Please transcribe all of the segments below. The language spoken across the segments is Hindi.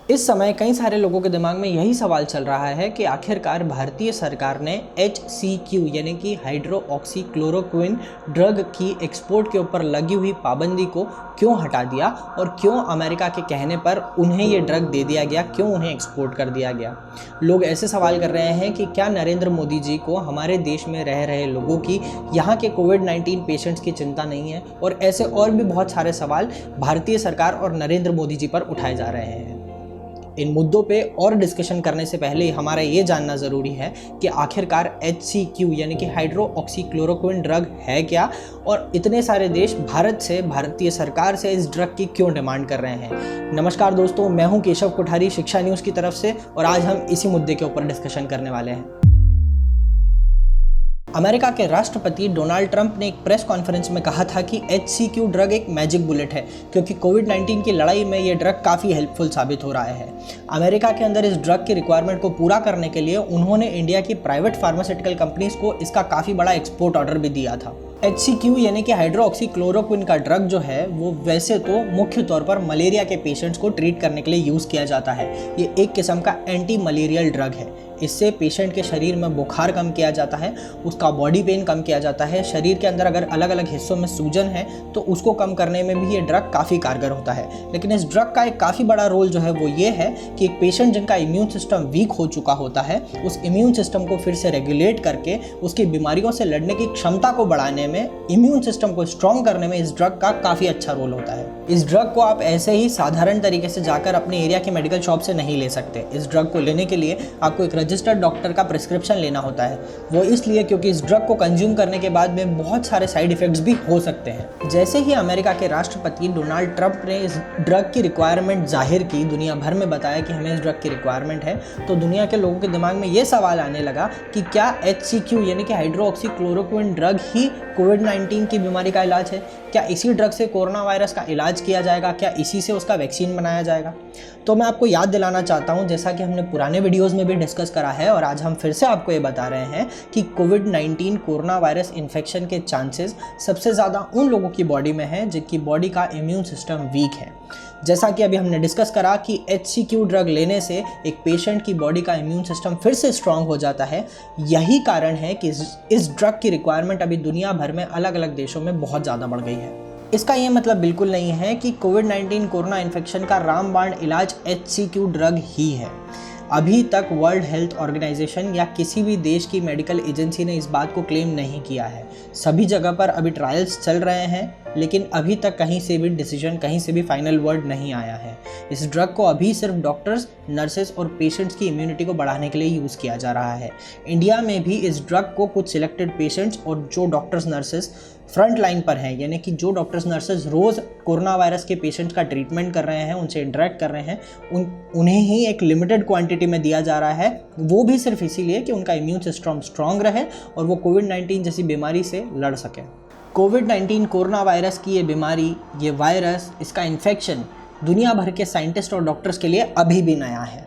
इस समय कई सारे लोगों के दिमाग में यही सवाल चल रहा है कि आखिरकार भारतीय सरकार ने HCQ यानी कि हाइड्रोक्सीक्लोरोक्विन ड्रग की एक्सपोर्ट के ऊपर लगी हुई पाबंदी को क्यों हटा दिया और क्यों अमेरिका के कहने पर उन्हें ये ड्रग दे दिया गया, क्यों उन्हें एक्सपोर्ट कर दिया गया। लोग ऐसे सवाल कर रहे हैं कि क्या नरेंद्र मोदी जी को हमारे देश में रह रहे लोगों की, यहाँ के कोविड-19 पेशेंट्स की चिंता नहीं है। और ऐसे और भी बहुत सारे सवाल भारतीय सरकार और नरेंद्र मोदी जी पर उठाए जा रहे हैं। इन मुद्दों पे और डिस्कशन करने से पहले हमारा ये जानना ज़रूरी है कि आखिरकार HCQ यानी कि हाइड्रोक्सीक्लोरोक्विन ड्रग है क्या, और इतने सारे देश भारत से, भारतीय सरकार से इस ड्रग की क्यों डिमांड कर रहे हैं। नमस्कार दोस्तों, मैं हूं केशव कोठारी शिक्षा न्यूज़ की तरफ से, और आज हम इसी मुद्दे के ऊपर डिस्कशन करने वाले हैं। अमेरिका के राष्ट्रपति डोनाल्ड ट्रंप ने एक प्रेस कॉन्फ्रेंस में कहा था कि HCQ ड्रग एक मैजिक बुलेट है, क्योंकि कोविड-19 की लड़ाई में ये ड्रग काफ़ी हेल्पफुल साबित हो रहा है। अमेरिका के अंदर इस ड्रग की रिक्वायरमेंट को पूरा करने के लिए उन्होंने इंडिया की प्राइवेट फार्मास्यूटिकल कंपनीज को इसका काफ़ी बड़ा एक्सपोर्ट ऑर्डर भी दिया था। HCQ यानी कि हाइड्रोक्सीक्लोरोक्विन का ड्रग जो है वो वैसे तो मुख्य तौर पर मलेरिया के पेशेंट्स को ट्रीट करने के लिए यूज़ किया जाता है। ये एक किस्म का एंटी मलेरियल ड्रग है। इससे पेशेंट के शरीर में बुखार कम किया जाता है, उसका बॉडी पेन कम किया जाता है। शरीर के अंदर अगर अलग अलग हिस्सों में सूजन है तो उसको कम करने में भी ये ड्रग काफ़ी कारगर होता है। लेकिन इस ड्रग का एक काफ़ी बड़ा रोल जो है वो ये है कि एक पेशेंट जिनका इम्यून सिस्टम वीक हो चुका होता है, उस इम्यून सिस्टम को फिर से रेगुलेट करके उसकी बीमारियों से लड़ने की क्षमता को बढ़ाने में, इम्यून सिस्टम को स्ट्रॉन्ग करने में इस ड्रग का काफ़ी अच्छा रोल होता है। इस ड्रग को आप ऐसे ही साधारण तरीके से जाकर अपने एरिया के मेडिकल शॉप से नहीं ले सकते। इस ड्रग को लेने के लिए आपको एक रजिस्टर्ड डॉक्टर का प्रिस्क्रिप्शन लेना होता है। वो इसलिए क्योंकि इस ड्रग को कंज्यूम करने के बाद में बहुत सारे साइड इफेक्ट्स भी हो सकते हैं। जैसे ही अमेरिका के राष्ट्रपति डोनाल्ड ट्रंप ने इस ड्रग की रिक्वायरमेंट जाहिर की, दुनिया भर में बताया कि हमें इस ड्रग की रिक्वायरमेंट है, तो दुनिया के लोगों के दिमाग में ये सवाल आने लगा कि क्या HCQ यानी कि हाइड्रोक्सीक्लोरोक्विन ड्रग ही कोविड-19 की बीमारी का इलाज है? क्या इसी ड्रग से कोरोना वायरस का इलाज किया जाएगा? क्या इसी से उसका वैक्सीन बनाया जाएगा? तो मैं आपको याद दिलाना चाहता हूं, जैसा कि हमने पुराने वीडियोस में भी डिस्कस करा है और आज हम फिर से आपको ये बता रहे हैं कि कोविड-19 कोरोना वायरस इन्फेक्शन के चांसेस सबसे ज़्यादा उन लोगों की बॉडी में है जिनकी बॉडी का इम्यून सिस्टम वीक है। जैसा कि अभी हमने डिस्कस करा कि HCQ ड्रग लेने से एक पेशेंट की बॉडी का इम्यून सिस्टम फिर से स्ट्रांग हो जाता है। यही कारण है कि इस ड्रग की रिक्वायरमेंट अभी दुनिया भर में अलग अलग देशों में बहुत ज़्यादा बढ़ गई है। इसका ये मतलब बिल्कुल नहीं है कि कोविड-19 कोरोना इन्फेक्शन का रामबाण इलाज HCQ ड्रग ही है। अभी तक वर्ल्ड हेल्थ ऑर्गेनाइजेशन या किसी भी देश की मेडिकल एजेंसी ने इस बात को क्लेम नहीं किया है। सभी जगह पर अभी ट्रायल्स चल रहे हैं, लेकिन अभी तक कहीं से भी डिसीजन, कहीं से भी फाइनल वर्ड नहीं आया है। इस ड्रग को अभी सिर्फ डॉक्टर्स, नर्सेस और पेशेंट्स की इम्यूनिटी को बढ़ाने के लिए यूज़ किया जा रहा है। इंडिया में भी इस ड्रग को कुछ सिलेक्टेड पेशेंट्स और जो डॉक्टर्स नर्सेस फ्रंट लाइन पर हैं, यानी कि जो डॉक्टर्स नर्सेस रोज़ कोरोना वायरस के पेशेंट्स का ट्रीटमेंट कर रहे हैं, उनसे इंटरेक्ट कर रहे हैं, उन्हें ही एक लिमिटेड क्वांटिटी में दिया जा रहा है। वो भी सिर्फ इसीलिए कि उनका इम्यून सिस्टम स्ट्रांग रहे और वो कोविड-19 जैसी बीमारी से लड़ सकें। कोविड-19 कोरोना वायरस की ये बीमारी, ये वायरस, इसका इन्फेक्शन दुनिया भर के साइंटिस्ट और डॉक्टर्स के लिए अभी भी नया है।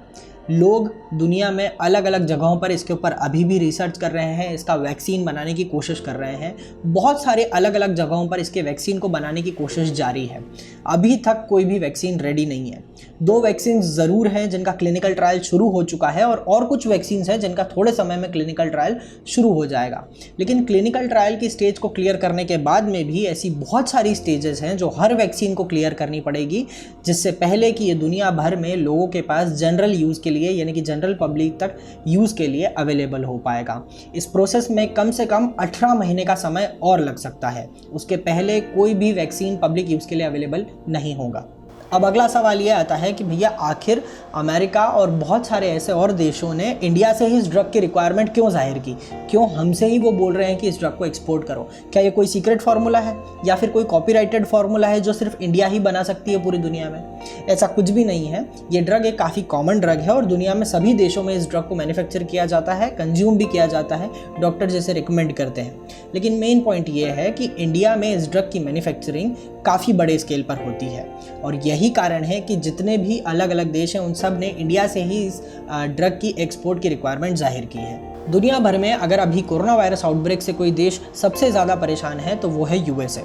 लोग दुनिया में अलग अलग जगहों पर इसके ऊपर अभी भी रिसर्च कर रहे हैं, इसका वैक्सीन बनाने की कोशिश कर रहे हैं। बहुत सारे अलग अलग जगहों पर इसके वैक्सीन को बनाने की कोशिश जारी है। अभी तक कोई भी वैक्सीन रेडी नहीं है। 2 वैक्सीन ज़रूर हैं जिनका क्लिनिकल ट्रायल शुरू हो चुका है, और कुछ वैक्सीन हैं जिनका थोड़े समय में क्लिनिकल ट्रायल शुरू हो जाएगा। लेकिन क्लिनिकल ट्रायल की स्टेज को क्लियर करने के बाद में भी ऐसी बहुत सारी स्टेजेस हैं जो हर वैक्सीन को क्लियर करनी पड़ेगी, जिससे पहले कि ये दुनिया भर में लोगों के पास जनरल यूज़ के लिए, यानी कि जनरल पब्लिक तक यूज़ के लिए अवेलेबल हो पाएगा। इस प्रोसेस में कम से कम 18 महीने का समय और लग सकता है। उसके पहले कोई भी वैक्सीन पब्लिक यूज़ के लिए अवेलेबल नहीं होगा। अब अगला सवाल ये आता है कि भैया आखिर अमेरिका और बहुत सारे ऐसे और देशों ने इंडिया से ही इस ड्रग की रिक्वायरमेंट क्यों जाहिर की? क्यों हमसे ही वो बोल रहे हैं कि इस ड्रग को एक्सपोर्ट करो? क्या ये कोई सीक्रेट फार्मूला है या फिर कोई कॉपीराइटेड फार्मूला है जो सिर्फ इंडिया ही बना सकती है पूरी दुनिया में? ऐसा कुछ भी नहीं है। ये ड्रग एक काफ़ी कॉमन ड्रग है और दुनिया में सभी देशों में इस ड्रग को मैन्युफैक्चर किया जाता है, कंज्यूम भी किया जाता है, डॉक्टर जैसे रिकमेंड करते हैं। लेकिन मेन पॉइंट ये है कि इंडिया में इस ड्रग की मैन्युफैक्चरिंग काफ़ी बड़े स्केल पर होती है, और यही कारण है कि जितने भी अलग अलग देश हैं उन सब ने इंडिया से ही इस ड्रग की एक्सपोर्ट की रिक्वायरमेंट जाहिर की है। दुनिया भर में अगर अभी कोरोना वायरस आउटब्रेक से कोई देश सबसे ज़्यादा परेशान है तो वो है यूएसए।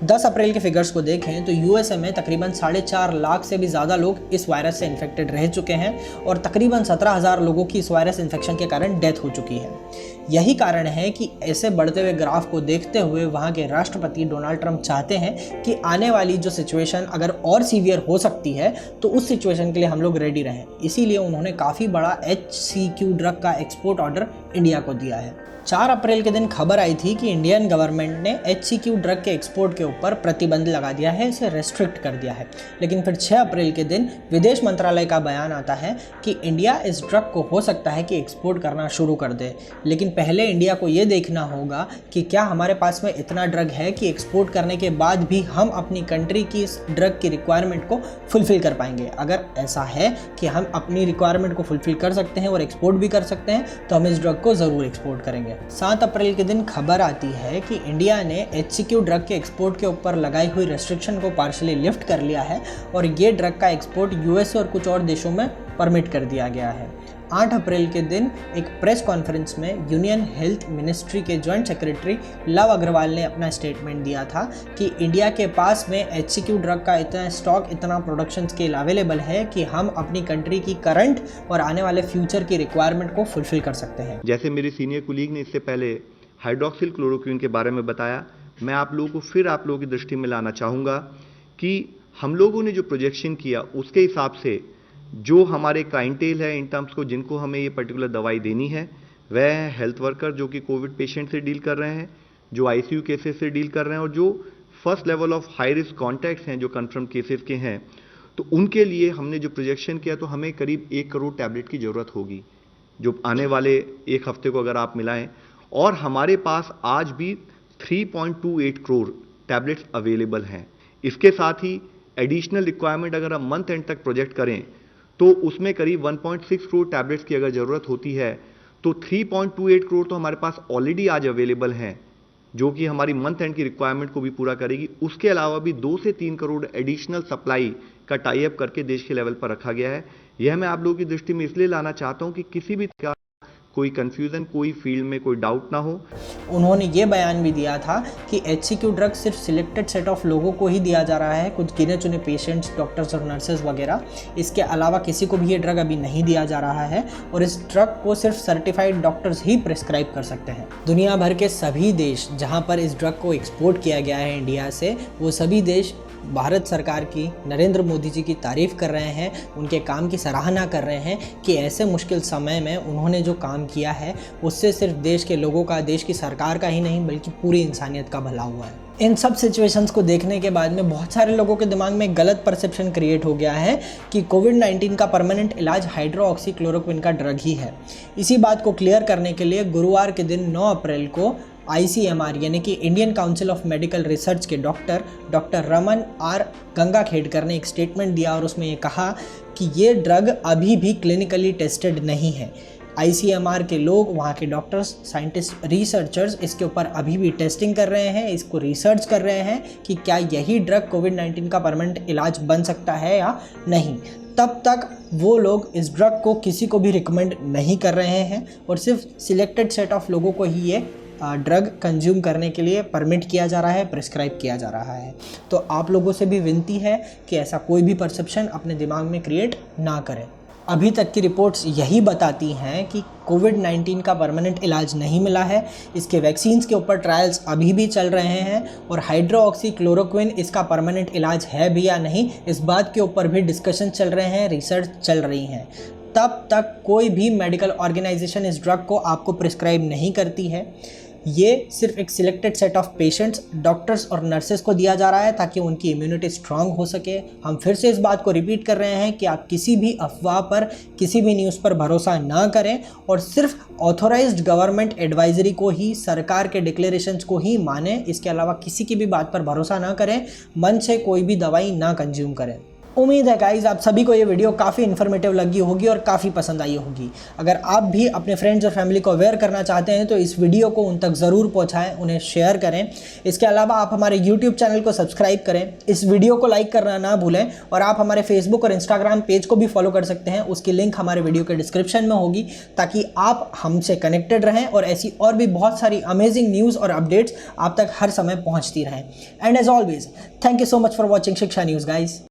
10 अप्रैल के फिगर्स को देखें तो यूएसए में तकरीबन 4.5 लाख से भी ज़्यादा लोग इस वायरस से इन्फेक्टेड रह चुके हैं और तकरीबन 17,000 लोगों की इस वायरस इन्फेक्शन के कारण डेथ हो चुकी है। यही कारण है कि ऐसे बढ़ते हुए ग्राफ को देखते हुए वहाँ के राष्ट्रपति डोनाल्ड ट्रंप चाहते हैं कि आने वाली जो सिचुएशन अगर और सीवियर हो सकती है तो उस सिचुएशन के लिए हम लोग रेडी रहें। इसीलिए उन्होंने काफ़ी बड़ा HCQ ड्रग का एक्सपोर्ट ऑर्डर इंडिया को दिया है। 4 अप्रैल के दिन खबर आई थी कि इंडियन गवर्नमेंट ने HCQ ड्रग के एक्सपोर्ट के ऊपर प्रतिबंध लगा दिया है, इसे रेस्ट्रिक्ट कर दिया है। लेकिन फिर 6 अप्रैल के दिन विदेश मंत्रालय का बयान आता है कि इंडिया इस ड्रग को हो सकता है कि एक्सपोर्ट करना शुरू कर दे, लेकिन पहले इंडिया को ये देखना होगा कि क्या हमारे पास में इतना ड्रग है कि एक्सपोर्ट करने के बाद भी हम अपनी कंट्री की इस ड्रग की रिक्वायरमेंट को फुलफ़िल कर पाएंगे। अगर ऐसा है कि हम अपनी रिक्वायरमेंट को फुलफ़िल कर सकते हैं और एक्सपोर्ट भी कर सकते हैं तो हम इस ड्रग को ज़रूर एक्सपोर्ट करेंगे। 7 अप्रैल के दिन खबर आती है कि इंडिया ने HCQ ड्रग के एक्सपोर्ट के ऊपर लगाई हुई रेस्ट्रिक्शन को पार्शली लिफ्ट कर लिया है और ये ड्रग का एक्सपोर्ट यूएसए और कुछ और देशों में परमिट कर दिया गया है। 8 अप्रैल के दिन एक प्रेस कॉन्फ्रेंस में यूनियन हेल्थ मिनिस्ट्री के जॉइंट सेक्रेटरी लव अग्रवाल ने अपना स्टेटमेंट दिया था कि इंडिया के पास में HCQ ड्रग का इतना स्टॉक, इतना प्रोडक्शन स्केल अवेलेबल है कि हम अपनी कंट्री की करंट और आने वाले फ्यूचर की रिक्वायरमेंट को फुलफिल कर सकते हैं। जैसे मेरी सीनियर कुलीग ने इससे पहले हाइड्रोक्सिल क्लोरोक्विन के बारे में बताया, मैं आप लोगों को फिर आप लोगों की दृष्टि में लाना चाहूँगा कि हम लोगों ने जो प्रोजेक्शन किया उसके हिसाब से जो हमारे क्लाइंटेल है इन टर्म्स को जिनको हमें ये पर्टिकुलर दवाई देनी है वह है हेल्थ वर्कर जो कि कोविड पेशेंट से डील कर रहे हैं, जो ICU केसेस से डील कर रहे हैं और जो first level of high risk contacts हैं जो कन्फर्म केसेस के हैं। तो उनके लिए हमने जो प्रोजेक्शन किया तो हमें करीब 1 करोड़ टैबलेट की ज़रूरत होगी जो आने वाले एक हफ्ते को अगर आप मिलाएं, और हमारे पास आज भी 3.28 करोड़ टैबलेट्स अवेलेबल हैं। इसके साथ ही एडिशनल रिक्वायरमेंट अगर हम मंथ एंड तक प्रोजेक्ट करें तो उसमें करीब 1.6 करोड़ टैबलेट्स की अगर ज़रूरत होती है तो 3.28 करोड़ तो हमारे पास ऑलरेडी आज अवेलेबल हैं जो कि हमारी मंथ एंड की रिक्वायरमेंट को भी पूरा करेगी। उसके अलावा भी 2 से 3 करोड़ एडिशनल सप्लाई का टाई अप करके देश के लेवल पर रखा गया है। यह मैं आप लोगों की दृष्टि में इसलिए लाना चाहता हूं कि किसी भी तरह कोई कंफ्यूजन, कोई फील्ड में कोई डाउट ना हो। उन्होंने ये बयान भी दिया था कि HCQ ड्रग सिर्फ सिलेक्टेड सेट ऑफ लोगों को ही दिया जा रहा है, कुछ गिने चुने पेशेंट्स, डॉक्टर्स और नर्सेज वगैरह। इसके अलावा किसी को भी ये ड्रग अभी नहीं दिया जा रहा है और इस ड्रग को सिर्फ सर्टिफाइड डॉक्टर्स ही प्रिस्क्राइब कर सकते हैं। दुनिया भर के सभी देश जहाँ पर इस ड्रग को एक्सपोर्ट किया गया है इंडिया से, वो सभी देश भारत सरकार की, नरेंद्र मोदी जी की तारीफ़ कर रहे हैं, उनके काम की सराहना कर रहे हैं कि ऐसे मुश्किल समय में उन्होंने जो काम किया है उससे सिर्फ देश के लोगों का, देश की सरकार का ही नहीं बल्कि पूरी इंसानियत का भला हुआ है। इन सब सिचुएशंस को देखने के बाद में बहुत सारे लोगों के दिमाग में गलत परसेप्शन क्रिएट हो गया है कि कोविड-19 का परमानेंट इलाज हाइड्रोक्सी क्लोरोक्विन का ड्रग ही है। इसी बात को क्लियर करने के लिए गुरुवार के दिन 9 अप्रैल को ICMR यानी कि Indian council of medical research के डॉक्टर रमन आर गंगाखेडकर ने एक स्टेटमेंट दिया और उसमें ये कहा कि ये ड्रग अभी भी क्लिनिकली टेस्टेड नहीं है। ICMR के लोग, वहाँ के डॉक्टर्स, साइंटिस्ट, रिसर्चर्स इसके ऊपर अभी भी टेस्टिंग कर रहे हैं, इसको रिसर्च कर रहे हैं कि क्या यही ड्रग कोविड-19 का परमानेंट इलाज बन सकता है या नहीं। तब तक वो लोग इस ड्रग को किसी को भी रिकमेंड नहीं कर रहे हैं और सिर्फ सिलेक्टेड सेट ऑफ लोगों को ही ये ड्रग कंज्यूम करने के लिए परमिट किया जा रहा है, प्रिस्क्राइब किया जा रहा है। तो आप लोगों से भी विनती है कि ऐसा कोई भी परसेप्शन अपने दिमाग में क्रिएट ना करें। अभी तक की रिपोर्ट्स यही बताती हैं कि कोविड-19 का परमानेंट इलाज नहीं मिला है। इसके वैक्सीन्स के ऊपर ट्रायल्स अभी भी चल रहे हैं और हाइड्रोक्सी क्लोरोक्विन इसका परमानेंट इलाज है भी या नहीं, इस बात के ऊपर भी डिस्कशन चल रहे हैं, रिसर्च चल रही हैं। तब तक कोई भी मेडिकल ऑर्गेनाइजेशन इस ड्रग को आपको प्रिस्क्राइब नहीं करती है। ये सिर्फ एक selected set of patients, doctors और नर्सेस को दिया जा रहा है ताकि उनकी इम्यूनिटी स्ट्रांग हो सके। हम फिर से इस बात को रिपीट कर रहे हैं कि आप किसी भी अफवाह पर, किसी भी न्यूज़ पर भरोसा ना करें और सिर्फ ऑथोराइज्ड गवर्नमेंट एडवाइजरी को ही, सरकार के डिक्लेरेशंस को ही माने। इसके अलावा किसी की भी बात पर भरोसा ना करें, मन से कोई भी दवाई ना कंज्यूम करें। उम्मीद है गाइज आप सभी को ये वीडियो काफ़ी इन्फॉर्मेटिव लगी होगी और काफ़ी पसंद आई होगी। अगर आप भी अपने फ्रेंड्स और फैमिली को अवेयर करना चाहते हैं तो इस वीडियो को उन तक ज़रूर पहुंचाएं, उन्हें शेयर करें। इसके अलावा आप हमारे यूट्यूब चैनल को सब्सक्राइब करें, इस वीडियो को लाइक करना ना भूलें और आप हमारे फेसबुक और इंस्टाग्राम पेज को भी फॉलो कर सकते हैं। उसकी लिंक हमारे वीडियो के डिस्क्रिप्शन में होगी ताकि आप हमसे कनेक्टेड रहें और ऐसी और भी बहुत सारी अमेजिंग न्यूज़ और अपडेट्स आप तक हर समय पहुँचती रहें। And as always thank you so much for watching Shiksha news guys.